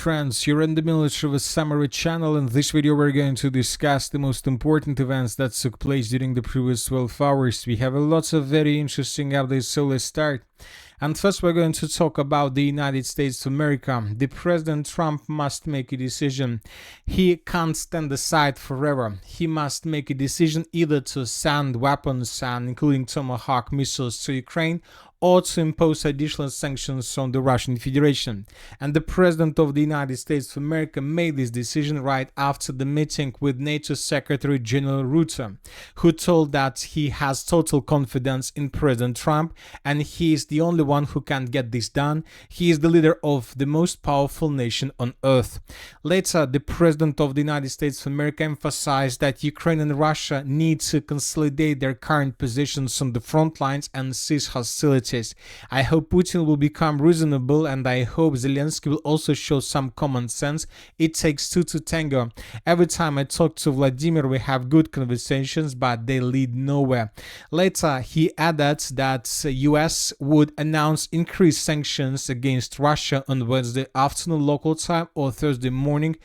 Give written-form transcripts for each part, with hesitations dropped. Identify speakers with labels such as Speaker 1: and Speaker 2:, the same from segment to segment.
Speaker 1: friends, you're in the military summary channel. In this video we're going to discuss the most important events that took place during the previous 12 hours. We have lots of very interesting updates, so let's start. And first we're going to talk about the United States of America. The President Trump must make a decision. He can't stand aside forever. He must make a decision either to send weapons, including Tomahawk missiles, to Ukraine, or to impose additional sanctions on the Russian Federation. And the President of the United States of America made this decision right after the meeting with NATO Secretary General Rutte, who told that he has total confidence in President Trump and he is the only one who can get this done. He is the leader of the most powerful nation on earth. Later, the President of the United States of America emphasized that Ukraine and Russia need to consolidate their current positions on the front lines and cease hostilities. I hope Putin will become reasonable, and I hope Zelensky will also show some common sense. It takes two to tango. Every time I talk to Vladimir, we have good conversations, but they lead nowhere. Later, he added that US would announce increased sanctions against Russia on Wednesday afternoon local time or Thursday morning.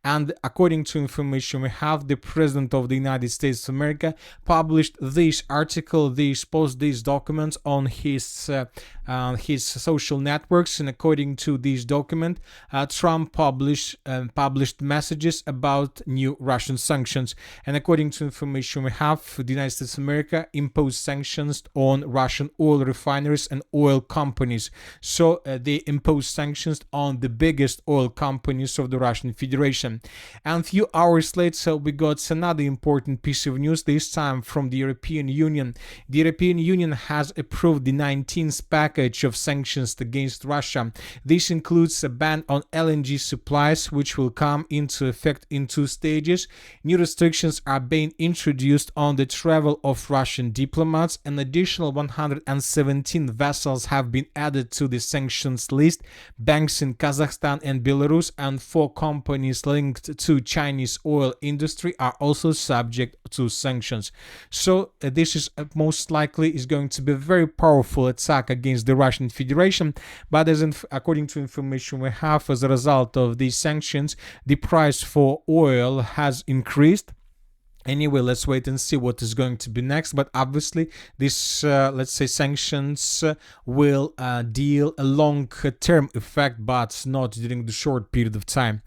Speaker 1: And according to information we have, the President of the United States of America published this article, this document on his social networks. And according to this document, Trump published messages about new Russian sanctions. And according to information we have, the United States of America imposed sanctions on Russian oil refineries and oil companies. So they imposed sanctions on the biggest oil companies of the Russian Federation. And a few hours later, we got another important piece of news, this time from the European Union. The European Union has approved the 19th package of sanctions against Russia. This includes a ban on LNG supplies, which will come into effect in 2 stages. New restrictions are being introduced on the travel of Russian diplomats. An additional 117 vessels have been added to the sanctions list. Banks in Kazakhstan and Belarus and 4 companies linked to Chinese oil industry are also subject to sanctions. So this is most likely is going to be a very powerful attack against the Russian Federation. But according to information we have, as a result of these sanctions, the price for oil has increased. Anyway, let's wait and see what is going to be next. But obviously, this, let's say, sanctions will deal a long-term effect, but not during the short period of time.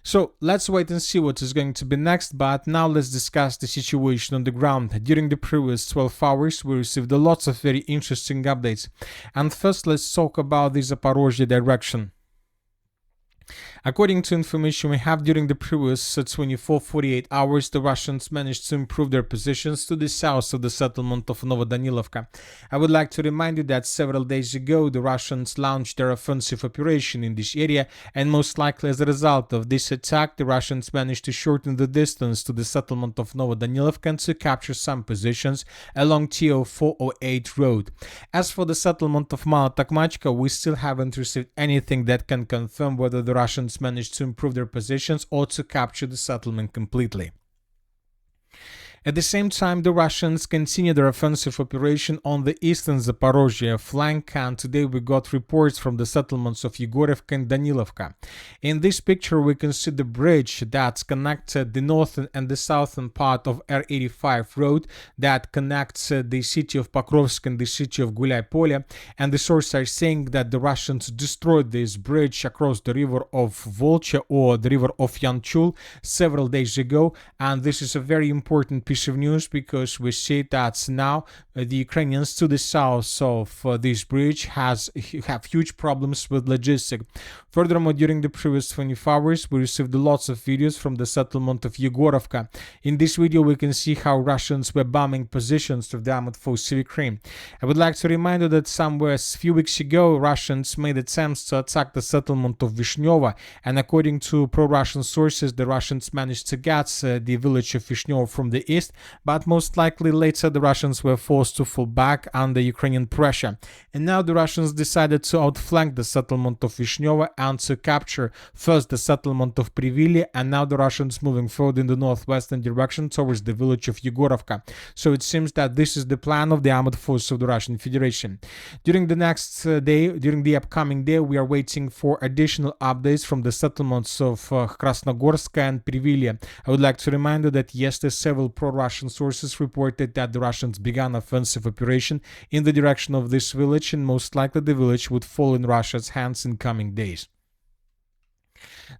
Speaker 1: So let's wait and see what is going to be next. But now let's discuss the situation on the ground. During the previous 12 hours, we received lots of very interesting updates. And first, let's talk about the Zaporozhye direction. According to information we have, during the previous 24-48 hours, the Russians managed to improve their positions to the south of the settlement of Novodanilovka. I would like to remind you that several days ago, the Russians launched their offensive operation in this area, and most likely as a result of this attack, the Russians managed to shorten the distance to the settlement of Novodanilovka and to capture some positions along TO 408 road. As for the settlement of Mala Takmachka, we still haven't received anything that can confirm whether the Russians managed to improve their positions or to capture the settlement completely. At the same time, the Russians continue their offensive operation on the eastern Zaporozhye flank, and today we got reports from the settlements of Yegorivka and Danilovka. In this picture, we can see the bridge that connected the northern and the southern part of R85 road that connects the city of Pokrovsk and the city of Gulay-Pole, and the sources are saying that the Russians destroyed this bridge across the river of Volcha or the river of Yanchul several days ago, and this is a very important piece of news because we see that now the Ukrainians to the south of this bridge have huge problems with logistics. Furthermore, during the previous 24 hours, we received lots of videos from the settlement of Yegorovka. In this video, we can see how Russians were bombing positions of the armed forces of Ukraine. I would like to remind you that somewhere a few weeks ago, Russians made attempts to attack the settlement of Vishnyovo, and according to pro-Russian sources, the Russians managed to get the village of Vishnyovo from the east, but most likely later the Russians were forced to fall back under Ukrainian pressure. And now the Russians decided to outflank the settlement of Vishnyovo and to capture first the settlement of Privili, and now the Russians moving forward in the northwestern direction towards the village of Yegorovka. So it seems that this is the plan of the armed forces of the Russian Federation. During the next day, during the upcoming day, we are waiting for additional updates from the settlements of Krasnogorsk and Privili. I would like to remind you that yesterday several pro-Russian sources reported that the Russians began offensive operation in the direction of this village, and most likely the village would fall in Russia's hands in coming days.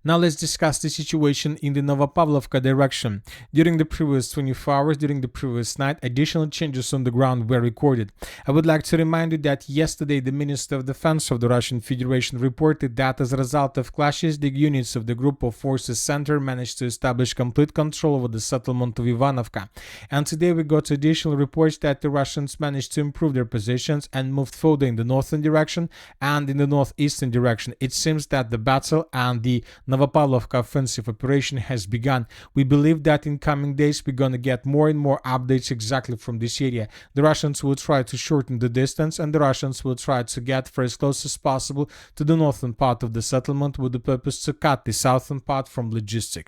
Speaker 1: Now let's discuss the situation in the Novopavlovka direction. During the previous 24 hours, during the previous night, additional changes on the ground were recorded. I would like to remind you that yesterday the Minister of Defense of the Russian Federation reported that as a result of clashes, the units of the Group of Forces Center managed to establish complete control over the settlement of Ivanovka. And today we got additional reports that the Russians managed to improve their positions and moved further in the northern direction and in the northeastern direction. It seems that the battle and the Novopavlovka offensive operation has begun. We believe that in coming days we're gonna get more and more updates exactly from this area. The Russians will try to shorten the distance, and the Russians will try to get for as close as possible to the northern part of the settlement with the purpose to cut the southern part from logistic.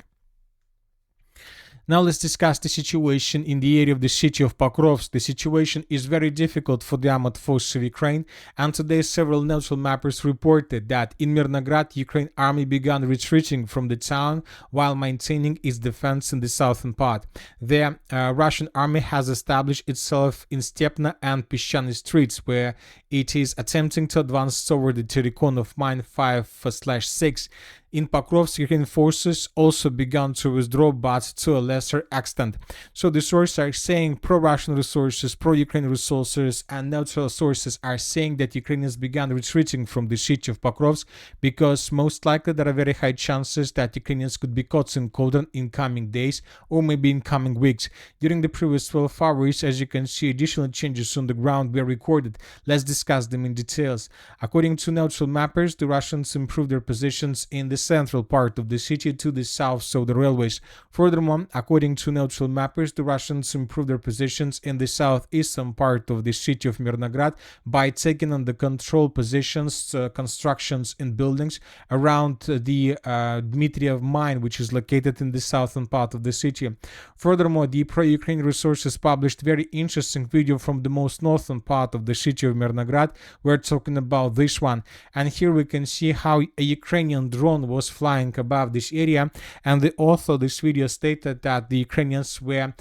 Speaker 1: Now let's discuss the situation in the area of the city of Pokrovsk. The situation is very difficult for the armed forces of Ukraine, and today several neutral mappers reported that in Mirnograd, Ukraine army began retreating from the town while maintaining its defense in the southern part. The Russian army has established itself in Stepna and Peshchany streets, where it is attempting to advance toward the Terikon of Mine 5/6. In Pokrovsk, Ukrainian forces also began to withdraw, but to a lesser extent. So the sources are saying, pro-Russian resources, pro-Ukraine resources, and neutral sources are saying that Ukrainians began retreating from the city of Pokrovsk because most likely there are very high chances that Ukrainians could be caught in cauldron in coming days or maybe in coming weeks. During the previous 12 hours, as you can see, additional changes on the ground were recorded. Let's discuss them in details. According to neutral mappers, the Russians improved their positions in the central part of the city to the south of the railways. Furthermore, according to neutral mappers, the Russians improved their positions in the southeastern part of the city of Mirnograd by taking on the control positions, constructions and buildings around the Dmitriev mine, which is located in the southern part of the city. Furthermore, the pro-Ukraine resources published very interesting video from the most northern part of the city of Mirnograd. We're talking about this one, and here we can see how a Ukrainian drone was flying above this area, and the author of this video stated that the Ukrainians were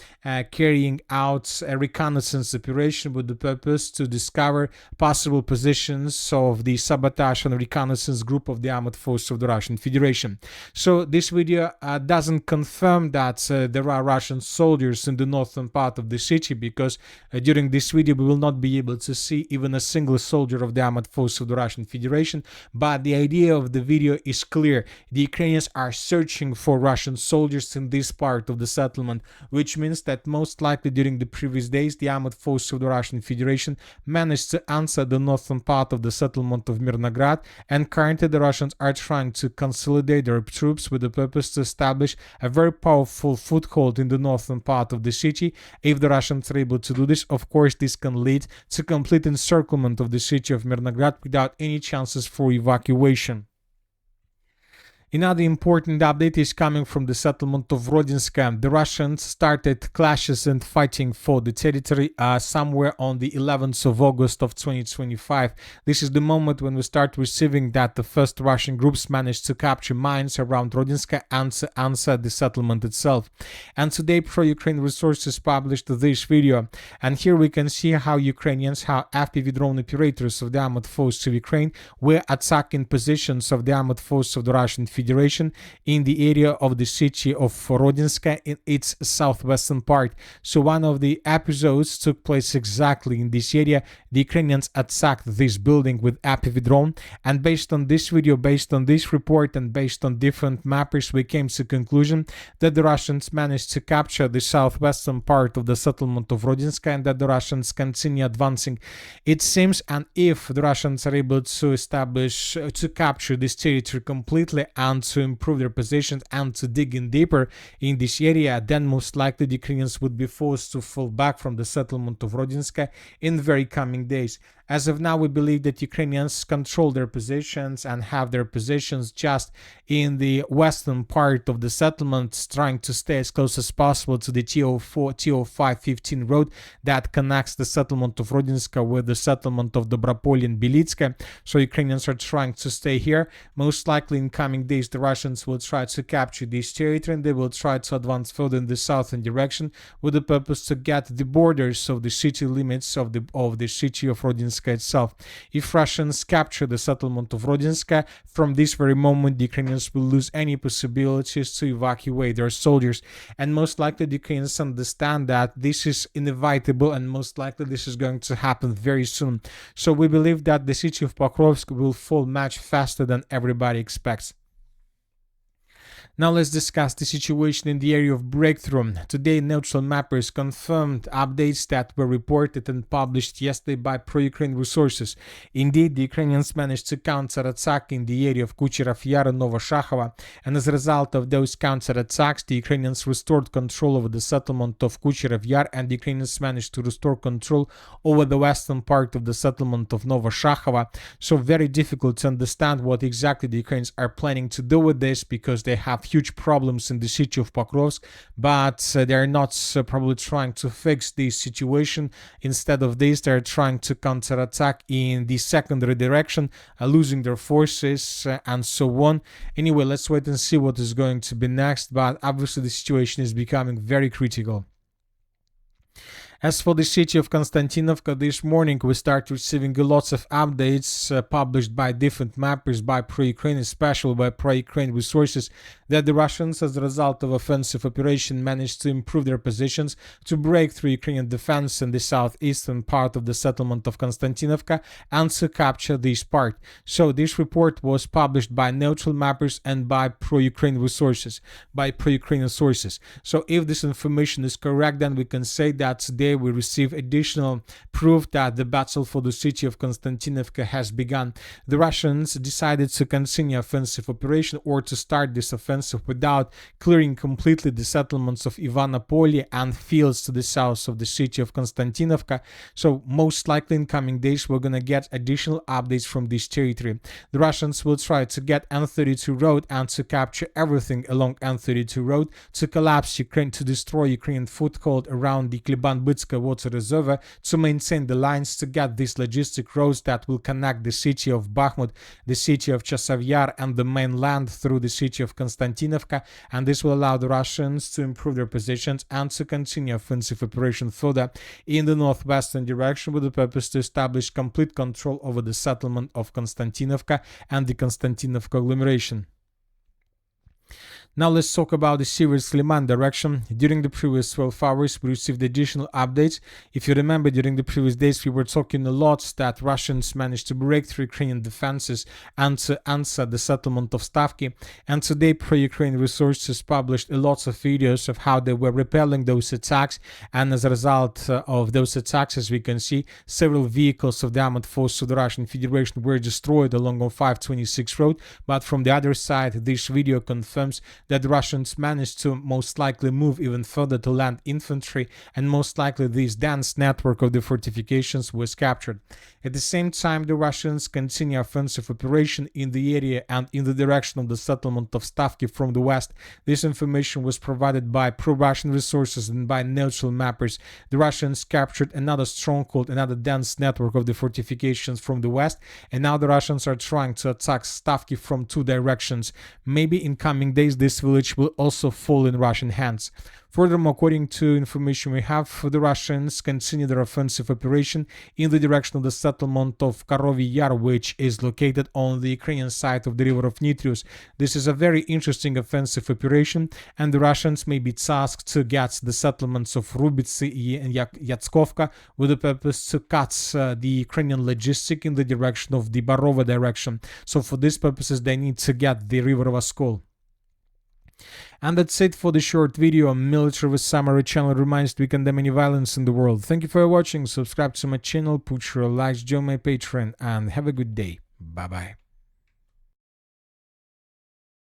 Speaker 1: carrying out a reconnaissance operation with the purpose to discover possible positions of the sabotage and reconnaissance group of the armed forces of the Russian Federation. So this video doesn't confirm that there are Russian soldiers in the northern part of the city, because during this video we will not be able to see even a single soldier of the armed forces of the Russian Federation, but the idea of the video is clear. The Ukrainians are searching for Russian soldiers in this part of the settlement, which means that most likely during the previous days the armed forces of the Russian Federation managed to answer the northern part of the settlement of Mirnograd, and currently the Russians are trying to consolidate their troops with the purpose to establish a very powerful foothold in the northern part of the city. If the Russians are able to do this, of course this can lead to complete encirclement of the city of Mirnograd without any chances for evacuation. Another important update is coming from the settlement of Rodinska. The Russians started clashes and fighting for the territory somewhere on the 11th of August of 2025. This is the moment when we start receiving that the first Russian groups managed to capture mines around Rodinska and to answer the settlement itself. And today pro-Ukraine resources published this video, and here we can see how Ukrainians, how FPV drone operators of the armed forces of Ukraine were attacking positions of the armed forces of the Russian Federation in the area of the city of Rodinska in its southwestern part. So one of the episodes took place exactly in this area. The Ukrainians attacked this building with FPV drone, and based on this video, based on this report, and based on different mappers, we came to the conclusion that the Russians managed to capture the southwestern part of the settlement of Rodinska, and that the Russians continue advancing. It seems, and if the Russians are able to establish, to capture this territory completely and to improve their positions and to dig in deeper in this area, then most likely the Ukrainians would be forced to fall back from the settlement of Rodinska in very coming days. As of now, we believe that Ukrainians control their positions and have their positions just in the western part of the settlement, trying to stay as close as possible to the TO515 road that connects the settlement of Rodinska with the settlement of Dobropolye and Belitska. So Ukrainians are trying to stay here. Most likely in coming days, the Russians will try to capture this territory, and they will try to advance further in the southern direction with the purpose to get the borders of the city limits of the city of Rodinska itself. If Russians capture the settlement of Rodinska, from this very moment the Ukrainians will lose any possibilities to evacuate their soldiers, and most likely the Ukrainians understand that this is inevitable, and most likely this is going to happen very soon. So we believe that the city of Pokrovsk will fall much faster than everybody expects. Now let's discuss the situation in the area of breakthrough. Today, neutral mappers confirmed updates that were reported and published yesterday by pro-Ukraine resources. Indeed, the Ukrainians managed to counterattack in the area of Kucherov Yar and Novoshachova, and as a result of those counterattacks, the Ukrainians restored control over the settlement of Kucherov Yar, and the Ukrainians managed to restore control over the western part of the settlement of Novoshachova. So very difficult to understand what exactly the Ukrainians are planning to do with this, because they have huge problems in the city of Pokrovsk, but they are not probably trying to fix this situation. Instead of this, they are trying to counterattack in the secondary direction, losing their forces and so on. Anyway, let's wait and see what is going to be next, but obviously the situation is becoming very critical. As for the city of Konstantinovka, this morning we start receiving lots of updates published by different mappers, by pro-Ukraine, especially by pro-Ukraine resources, that the Russians, as a result of offensive operation, managed to improve their positions, to break through Ukrainian defense in the southeastern part of the settlement of Konstantinovka, and to capture this part. So this report was published by neutral mappers and by pro-Ukraine resources, So if this information is correct, then we can say that today we receive additional proof that the battle for the city of Konstantinovka has begun. The Russians decided to continue offensive operation, or to start this offensive without clearing completely the settlements of Ivanopolye and fields to the south of the city of Konstantinovka. So most likely in coming days we're going to get additional updates from this territory. The Russians will try to get N32 road and to capture everything along N32 road, to collapse Ukraine, to destroy Ukrainian foothold around the Kleban-Bytska water reservoir, to maintain the lines, to get these logistic roads that will connect the city of Bakhmut, the city of Chasiv Yar, and the mainland through the city of Konstantinovka, and this will allow the Russians to improve their positions and to continue offensive operation further in the northwestern direction, with the purpose to establish complete control over the settlement of Konstantinovka and the Konstantinovka agglomeration. Now let's talk about the Sivert-Sliman direction. During the previous 12 hours, we received additional updates. If you remember, during the previous days, we were talking a lot that Russians managed to break through Ukrainian defenses and to answer the settlement of Stavki. And today, pro-Ukraine resources published a lot of videos of how they were repelling those attacks. And as a result of those attacks, as we can see, several vehicles of the armed forces of the Russian Federation were destroyed along on 526 road. But from the other side, this video confirms that the Russians managed to most likely move even further to land infantry, and most likely this dense network of the fortifications was captured. At the same time, the Russians continue offensive operation in the area and in the direction of the settlement of Stavki from the west. This information was provided by pro-Russian resources and by neutral mappers. The Russians captured another stronghold, another dense network of the fortifications from the west, and now the Russians are trying to attack Stavki from two directions. Maybe in coming days this village will also fall in Russian hands. Furthermore, according to information we have, the Russians continue their offensive operation in the direction of the settlement of Karovy Yar, which is located on the Ukrainian side of the river of Nitrius. This is a very interesting offensive operation, and the Russians may be tasked to get the settlements of Rubitsy and Yatskovka with the purpose to cut the Ukrainian logistic in the direction of the Barova direction. So for these purposes, they need to get the river of Oskol. And that's it for the short video. Military Summary channel reminds we condemn any violence in the world. Thank you for watching. Subscribe to my channel, put your likes, join my Patreon, and have a good day. Bye bye.